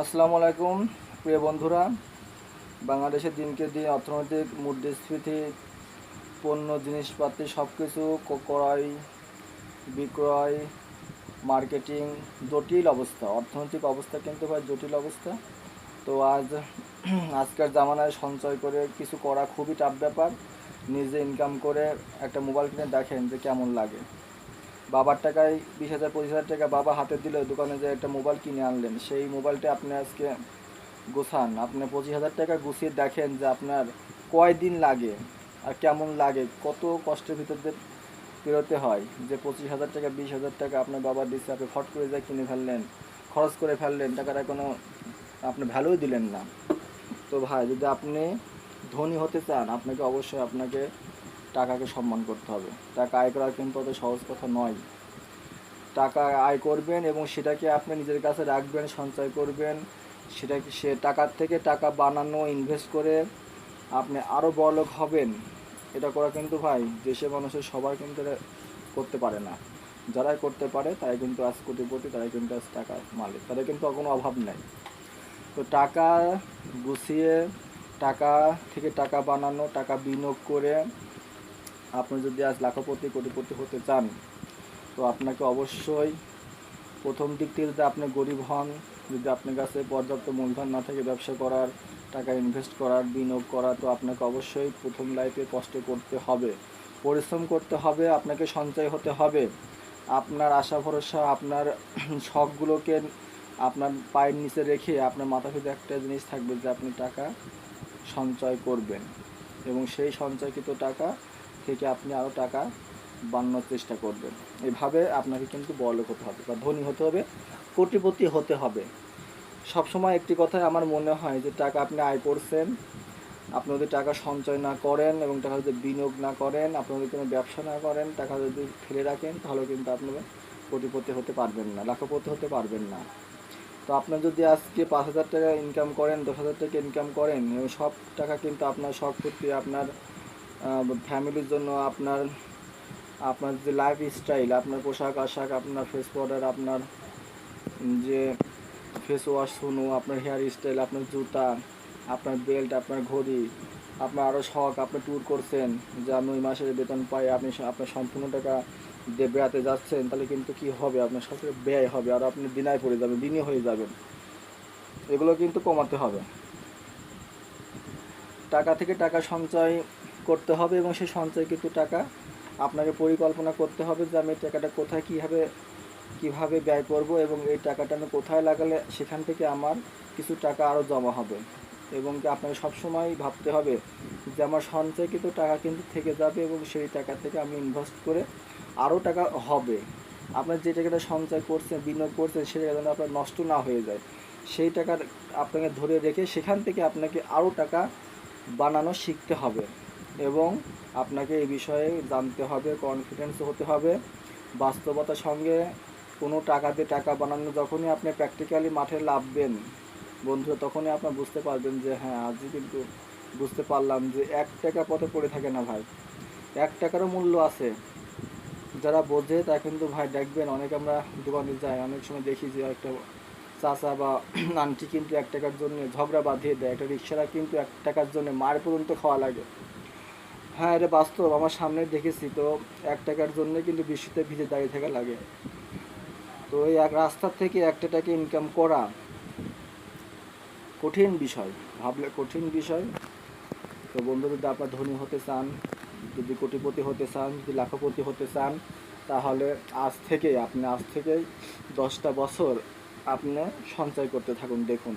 আসসালামু আলাইকুম প্রিয় বন্ধুরা। বাংলাদেশের দিনকে দিন অর্থনৈতিক মুদ্রাস্ফীতি, পণ্য জিনিসপাতি সব কিছু ক্রয় বিক্রয়, মার্কেটিং, জটিল অবস্থা। অর্থনৈতিক অবস্থা কিন্তু ভাই জটিল অবস্থা। তো আজকের জামানায় সঞ্চয় করে কিছু করা খুবই টাফ ব্যাপার। নিজে ইনকাম করে একটা মোবাইল কিনে দেখেন যে কেমন লাগে। বাবার টাকায় 20,000 25,000 টাকা বাবা হাতে দিলে দোকানে যে একটা মোবাইল কিনে আনলেন, সেই মোবাইলটা আপনি আজকে গোছান, আপনি 25,000 টাকা গুছিয়ে দেখেন যে আপনার কয়দিন লাগে আর কেমন লাগে, কত কষ্টের ভিতর দিয়ে পেরোতে হয়। যে 25,000 টাকা 20,000 টাকা আপনার বাবার দিচ্ছে, আপনি ফট করে যা কিনে ফেললেন, খরচ করে ফেললেন, টাকাটা কোনো আপনি ভ্যালুই দিলেন না। তো ভাই, যদি আপনি ধনী হতে চান, আপনাকে অবশ্যই আপনাকে টাকাকে সম্মান করতে হবে। টাকা আয় করা কিন্তু অত সহজ কথা নয়। টাকা আয় করবেন এবং সেটাকে আপনি নিজের কাছে রাখবেন, সঞ্চয় করবেন। সেটাকে সে টাকার থেকে টাকা বানানো, ইনভেস্ট করে আপনি আরও বড়লোক হবেন। এটা করা কিন্তু ভাই দেশের মানুষের সবার কিন্তু এটা করতে পারে না। যারাই করতে পারে তারাই কিন্তু আজ কোটিপতি, তারাই কিন্তু আজ টাকার মালিক, তাদের কিন্তু কোনো অভাব নেই। তো টাকা গুছিয়ে, টাকা থেকে টাকা বানানো, টাকা বিনিয়োগ করে আপনি যদি আজ লাখপতি কোটিপতি হতে চান, তো আপনাকে অবশ্যই প্রথম দিক থেকে যদি আপনি গরিব হন, যদি আপনার কাছে পর্যাপ্ত মূলধন না থাকে ব্যবসা করার, টাকা ইনভেস্ট করার, বিনিয়োগ করার, তো আপনাকে অবশ্যই প্রথম লাইফে কষ্ট করতে হবে, পরিশ্রম করতে হবে, আপনাকে সঞ্চয় হতে হবে। আপনার আশা ভরসা, আপনার শখগুলোকে আপনার পায়ের নিচে রেখে আপনার মাথা পিছু একটা জিনিস থাকবে যে আপনি টাকা সঞ্চয় করবেন এবং সেই সঞ্চয়কৃত টাকা থেকে আপনি আরও টাকা বানানোর চেষ্টা করবেন। এভাবে আপনাকে কিন্তু বড়লোক হতে হবে বা ধনী হতে হবে, কোটিপতি হতে হবে। সবসময় একটি কথাই আমার মনে হয় যে টাকা আপনি আয় করছেন, আপনি যদি টাকা সঞ্চয় না করেন এবং টাকা যদি বিনিয়োগ না করেন, আপনি যদি কোনো ব্যবসা না করেন, টাকা যদি ফেলে রাখেন, তাহলে কিন্তু আপনি কোটিপতি হতে পারবেন না, লাখপতি হতে পারবেন না। তো আপনার যদি আজকে 5,000 টাকা ইনকাম করেন, 10,000 টাকা ইনকাম করেন এবং সব টাকা কিন্তু আপনার শখ করতে, আপনার ফ্যামিলির জন্য, আপনার আপনার যে লাইফ স্টাইল, আপনার পোশাক আশাক, আপনার ফেস পাউডার, আপনার যে ফেস ওয়াশ, শুনো, আপনার হেয়ার স্টাইল, আপনার জুতা, আপনার বেল্ট, আপনার ঘড়ি, আপনার আরও শখ, আপনি ট্যুর করছেন যে আমি ওই মাসের বেতন পাই, আপনি আপনার সম্পূর্ণ টাকা দিয়ে বেড়াতে যাচ্ছেন, তাহলে কিন্তু কী হবে, আপনার সব ব্যয় হবে আর আপনি দিনায় পড়ে যাবেন, দিনই হয়ে যাবেন। এগুলো কিন্তু কমাতে হবে। টাকা থেকে টাকা সঞ্চয় করতে হবে এবং সেই সঞ্চয় কিন্তু টাকা আপনাকে পরিকল্পনা করতে হবে যে আমি টাকাটা কোথায় কীভাবে ব্যয় করব এবং এই টাকাটা আমি কোথায় লাগালে সেখান থেকে আমার কিছু টাকা আরও জমা হবে। এবং কি আপনাকে সবসময় ভাবতে হবে যে আমার সঞ্চয়কৃত টাকা কিন্তু থেকে যাবে এবং সেই টাকা থেকে আমি ইনভেস্ট করে আরও টাকা হবে। আপনার যে টাকাটা সঞ্চয় করছেন, বিনিয়োগ করছেন, সেই টাকা যেন আপনার নষ্ট না হয়ে যায়, সেই টাকার আপনাকে ধরে রেখে সেখান থেকে আপনাকে আরও টাকা বানানো শিখতে হবে এবং আপনাকে এই বিষয়ে জানতে হবে, কনফিডেন্স হতে হবে। বাস্তবতার সঙ্গে কোনো টাকা দিয়ে টাকা বানানো যখনই আপনি প্র্যাকটিক্যালি মাঠে নামবেন বন্ধুরা, তখনই আপনার বুঝতে পারবেন যে হ্যাঁ, আজই কিন্তু বুঝতে পারলাম যে 1 টাকা পথে পড়ে থাকে না ভাই, 1 টাকারও মূল্য আছে। যারা বোঝে তা কিন্তু ভাই দেখবেন, অনেক আমরা দোকানে যাই, অনেক সময় দেখি যে একটা চাচা বা আন্টি কিন্তু 1 টাকার জন্য ঝগড়া বাঁধিয়ে দেয়, একটা রিক্সারা কিন্তু 1 টাকার জন্য মার পর্যন্ত খাওয়া লাগে। হ্যাঁ, এটা বাস্তব, আমার সামনে দেখেছি। তো 1 টাকার জন্য কিন্তু বৃষ্টিতে ভিজে দাঁড়িয়ে থাকা লাগে। তো এই এক রাস্তার থেকে 1 টাকা ইনকাম করা কঠিন বিষয়, ভাবলে কঠিন বিষয়। তো বন্ধু, যদি আপনার ধনী হতে চান, যদি কোটিপতি হতে চান, যদি লাখপতি হতে চান, তাহলে আজ থেকেই 10টা বছর আপনি সঞ্চয় করতে থাকুন, দেখুন।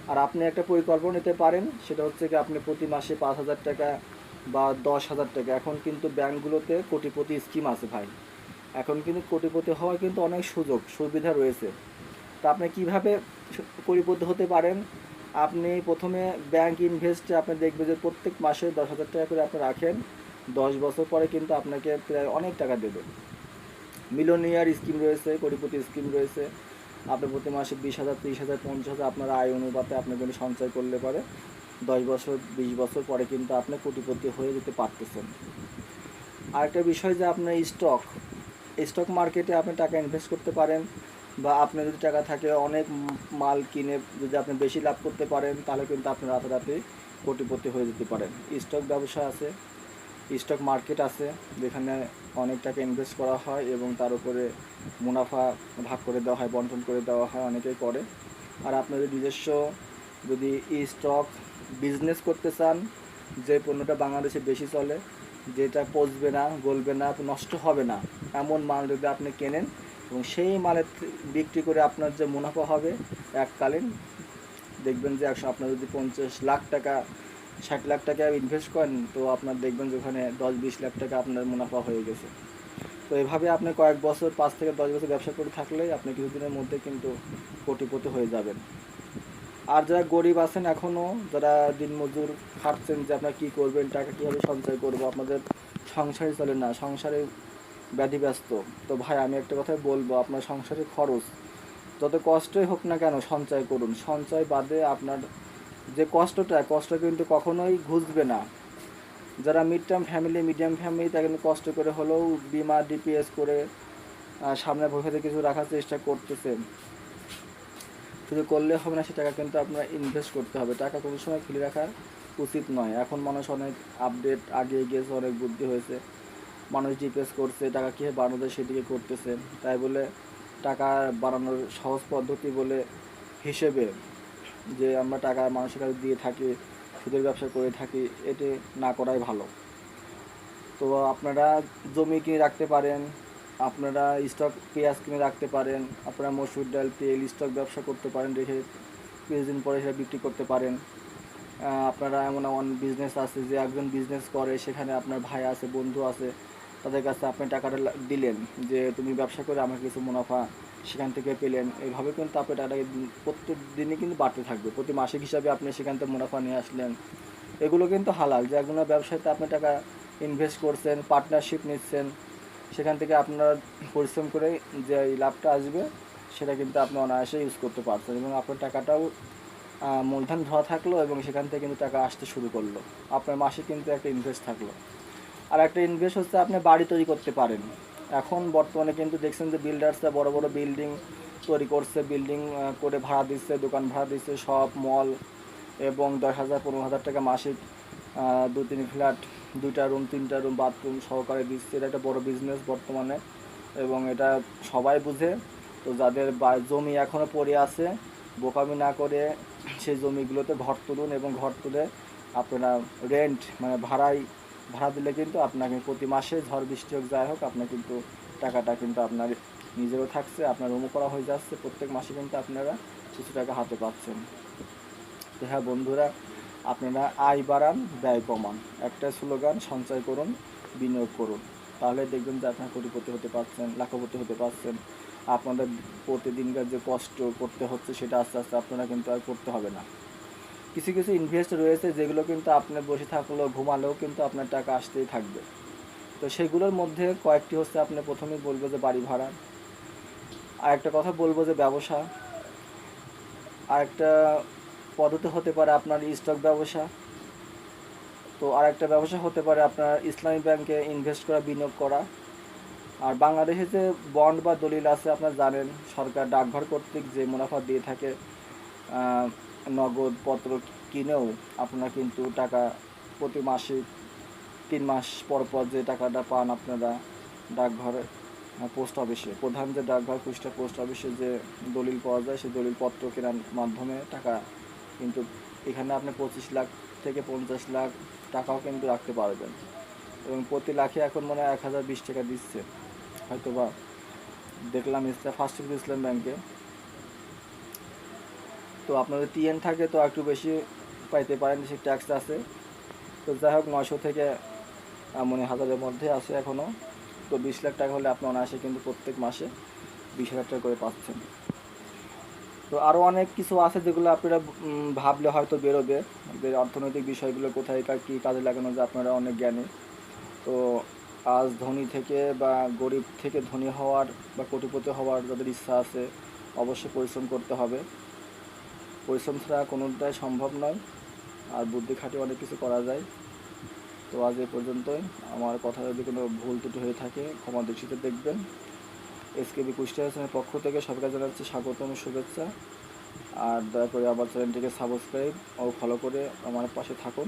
আর আপনি একটা পরিকল্পনা নিতে পারেন, সেটা হচ্ছে কি আপনি প্রতি মাসে 5,000 টাকা বা 10,000 টাকা, এখন কিন্তু ব্যাঙ্কগুলোতে কোটিপতি স্কিম আছে ভাই। এখন কিন্তু কোটিপতি হওয়ার কিন্তু অনেক সুবিধা রয়েছে। তা আপনি কীভাবে কোটিপতি হতে পারেন? আপনি প্রথমে ব্যাংক ইনভেস্টে আপনি দেখবেন যে প্রত্যেক মাসে 10,000 টাকা করে আপনি রাখেন, 10 বছর পরে কিন্তু আপনাকে প্রায় অনেক টাকা দেবে। মিলিয়নিয়ার স্কিম রয়েছে, কোটিপতি স্কিম রয়েছে। আপনি প্রতি মাসে 20,000, 30,000, 50,000 আপনার আয় অনুপাতে আপনি কিন্তু সঞ্চয় করলে পারে 10 বছর 20 বছর পরে কিন্তু আপনি কোটিপতি হয়ে যেতে পারতেছেন। আরেকটা বিষয় যে আপনার স্টক মার্কেটে আপনি টাকা ইনভেস্ট করতে পারেন। বা আপনার যদি টাকা থাকে অনেক মাল কিনে যদি আপনি বেশি লাভ করতে পারেন, তাহলে কিন্তু আপনি রাতারাতি কোটিপতি হয়ে যেতে পারেন। স্টক ব্যবসা আছে, স্টক মার্কেট আছে, যেখানে অনেক টাকা ইনভেস্ট করা হয় এবং তার উপরে মুনাফা ভাগ করে দেওয়া হয়, বন্টন করে দেওয়া হয়, অনেকেই করে। আর আপনাদের নিজস্ব যদি স্টক বিজনেস করতে চান, যে পণ্যটা বাংলাদেশে বেশি চলে, যেটা পচবে না, গলবে না, নষ্ট হবে না, এমন মাল যদি আপনি কেনেন এবং সেই মালের বিক্রি করে আপনার যে মুনাফা হবে এককালীন, দেখবেন যে আপনার যদি 50 লাখ টাকা 60 লাখ টাকা ইনভেস্ট করেন, তো আপনার দেখবেন যে ওখানে 10-20 লাখ টাকা আপনার মুনাফা হয়ে গেছে। তো এভাবে আপনি কয়েক বছর 5 থেকে 10 বছর ব্যবসা করে থাকলেই আপনি কিছুদিনের মধ্যে কিন্তু কোটিপতি হয়ে যাবেন। আর যারা গরিব আছেন এখনও, যারা দিনমজুর খাটছেন, যে আপনারা কী করবেন, টাকা কীভাবে সঞ্চয় করবো, আপনাদের সংসারই চলে না, সংসারে ব্যাধিব্যস্ত, তো ভাই আমি একটা কথাই বলবো, আপনার সংসারের খরচ যত কষ্টই হোক না কেন সঞ্চয় করুন। সঞ্চয় বাদে আপনার যে কষ্ট কিন্তু কখনোই ঘুচবে না। যারা মিডিয়াম ফ্যামিলি, তারা কিন্তু কষ্ট করে হলেও বিমা ডিপিএস করে সামনে ভবিষ্যতে কিছু রাখার চেষ্টা করতেছেন। শুধু করলে হবে না, সে টাকা কিন্তু আপনার ইনভেস্ট করতে হবে। টাকা কোনো সময় ফেলে রাখা উচিত নয়। এখন মানুষ অনেক আপডেট, আগিয়ে গিয়েছে, অনেক বুদ্ধি হয়েছে, মানুষ ডিপিএস করছে, টাকা কীভাবে বানানো যায় সেদিকে করতেছে। তাই বলে টাকা বানানোর সহজ পদ্ধতি বলে হিসেবে যে আমরা টাকা মানুষের কাছে দিয়ে থাকি, সুদের ব্যবসা করে থাকি, এটি না করাই ভালো। তো আপনারা জমি কিনে রাখতে পারেন, আপনারা স্টক পেঁয়াজ কিনে রাখতে পারেন, আপনারা মসুর ডাল, তেল স্টক ব্যবসা করতে পারেন, রেখে কিছুদিন পরে সেটা বিক্রি করতে পারেন। আপনারা এমন বিজনেস আছে যে একজন বিজনেস করে, সেখানে আপনার ভাই আছে, বন্ধু আছে, তাদের কাছে আপনি টাকাটা দিলেন যে তুমি ব্যবসা করে আমাকে কিছু মুনাফা সেখান থেকে পেলেন। এইভাবে কিন্তু আপনি টাকাটাকে প্রত্যেক দিনই কিন্তু বাড়তে থাকবে। প্রতি মাসিক হিসাবে আপনি সেখান থেকে মুনাফা নিয়ে আসলেন, এগুলো কিন্তু হালাল। যে কোনো ব্যবসাতে আপনি টাকা ইনভেস্ট করছেন, পার্টনারশিপ নিচ্ছেন, সেখান থেকে আপনার পরিশ্রম করে যে লাভটা আসবে সেটা কিন্তু আপনি অনায়াসে ইউজ করতে পারছেন এবং আপনার টাকাটাও মূলধন ধরা থাকলো এবং সেখান থেকে কিন্তু টাকা আসতে শুরু করলো। আপনার মাসে কিন্তু একটা ইনভেস্ট থাকলো। আর একটা ইনভেস্ট হচ্ছে আপনি বাড়ি তৈরি করতে পারেন। এখন বর্তমানে কিন্তু দেখছেন যে বিল্ডার্সরা বড় বড় বিল্ডিং তৈরি করছে, বিল্ডিং করে ভাড়া দিচ্ছে, দোকান ভাড়া দিচ্ছে, সব মল, এবং 10,000-15,000 টাকা মাসিক 2-3 ফ্ল্যাট, 2টা রুম 3টা রুম বাথরুম সহকারে দিচ্ছে। এটা একটা বড় বিজনেস বর্তমানে এবং এটা সবাই বুঝে। তো যাদের জমি এখনও পড়ে আছে, বোকামি না করে সেই জমিগুলোতে ঘর তুলুন এবং ঘর তুলে আপনারা রেন্ট মানে ভাড়া দিলে কিন্তু আপনাকে প্রতি মাসে ঝড় বৃষ্টি হোক যাই হোক, আপনার কিন্তু টাকাটা কিন্তু আপনার নিজেরও থাকছে, আপনার রুমও করা হয়ে যাচ্ছে, প্রত্যেক মাসে কিন্তু আপনারা কিছু টাকা হাতে পাচ্ছেন। তো হ্যাঁ বন্ধুরা, আপনারা আয় বাড়ান, ব্যয় কমান, একটা স্লোগান, সঞ্চয় করুন, বিনিয়োগ করুন, তাহলে দেখবেন যে আপনারা কোটিপতি হতে পারছেন, লাখপতি হতে পারছেন। আপনাদের প্রতিদিনকার যে কষ্ট করতে হচ্ছে সেটা আস্তে আস্তে আপনারা কিন্তু আর করতে হবে না। কিছু কিছু ইনভেস্ট রয়েছে যেগুলো কিন্তু আপনি বসে থাকলেও ঘুমালেও কিন্তু আপনার টাকা আসতেই থাকবে। তো সেগুলোর মধ্যে কয়েকটি হচ্ছে, আপনি প্রথমেই বলবো যে বাড়ি ভাড়া, আর একটা কথা বলবো যে ব্যবসা, আর একটা পদ্ধতি হতে পারে আপনার স্টক ব্যবসা। তো আর একটা ব্যবসা হতে পারে আপনার ইসলামী ব্যাংকে ইনভেস্ট করা, বিনিয়োগ করা। আর বাংলাদেশে যে বন্ড বা দলিল আছে আপনারা জানেন, সরকার ডাকঘর কর্তৃক যে মুনাফা দিয়ে থাকে, নগদ পত্র কিনেও আপনারা কিন্তু টাকা প্রতি মাসে 3 মাস পর পর যে টাকাটা পান আপনারা ডাকঘরে, পোস্ট অফিসে, প্রধান যে ডাকঘর কুষ্টিয়া পোস্ট অফিসে যে দলিল পাওয়া যায়, সেই দলিলপত্র কেনার মাধ্যমে টাকা কিন্তু এখানে আপনি 25 লাখ থেকে 50 লাখ টাকাও কিন্তু রাখতে পারবেন এবং প্রতি লাখে এখন মনে হয় 1,020 টাকা দিচ্ছে হয়তো বা, দেখলাম ফার্স্ট ইসলাম ব্যাংকে। তো আপনাদের টিএন থাকে তো একটু বেশি পাইতে পারেন, সে ট্যাক্স আছে। তো যাই হোক 900 থেকে মনে 1,000-এর মধ্যে আছে এখনও। তো 20 লাখ টাকা হলে আপনি অনায়াসে কিন্তু প্রত্যেক মাসে 20,000 টাকা করে পাচ্ছেন। তো আরও অনেক কিছু আছে যেগুলো আপনারা ভাবলে হয়তো বেরোবে, যে অর্থনৈতিক বিষয়গুলো কোথায় কী কাজে লাগানো যায়, আপনারা অনেক জ্ঞানী। তো আজ ধনী থেকে বা গরিব থেকে ধনী হওয়ার বা কোটিপতি হওয়ার যাদের ইচ্ছা আছে, অবশ্যই পরিশ্রম করতে হবে। পরিশ্রম ছাড়া কোনোটাই সম্ভব নয়, আর বুদ্ধি খাটিয়ে অনেক কিছু করা যায়। তো আজ এ পর্যন্তই। আমার কথা যদি কোনো ভুল ত্রুটি হয়ে থাকে ক্ষমা দৃষ্টিতে দেখবেন। এসকেবি কুষ্টিয়া চ্যানেলের পক্ষ থেকে সবাইকে জানাচ্ছি স্বাগতম শুভেচ্ছা। আর দয়া করে আমার চ্যানেলটিকে সাবস্ক্রাইব ও ফলো করে আমার পাশে থাকুন।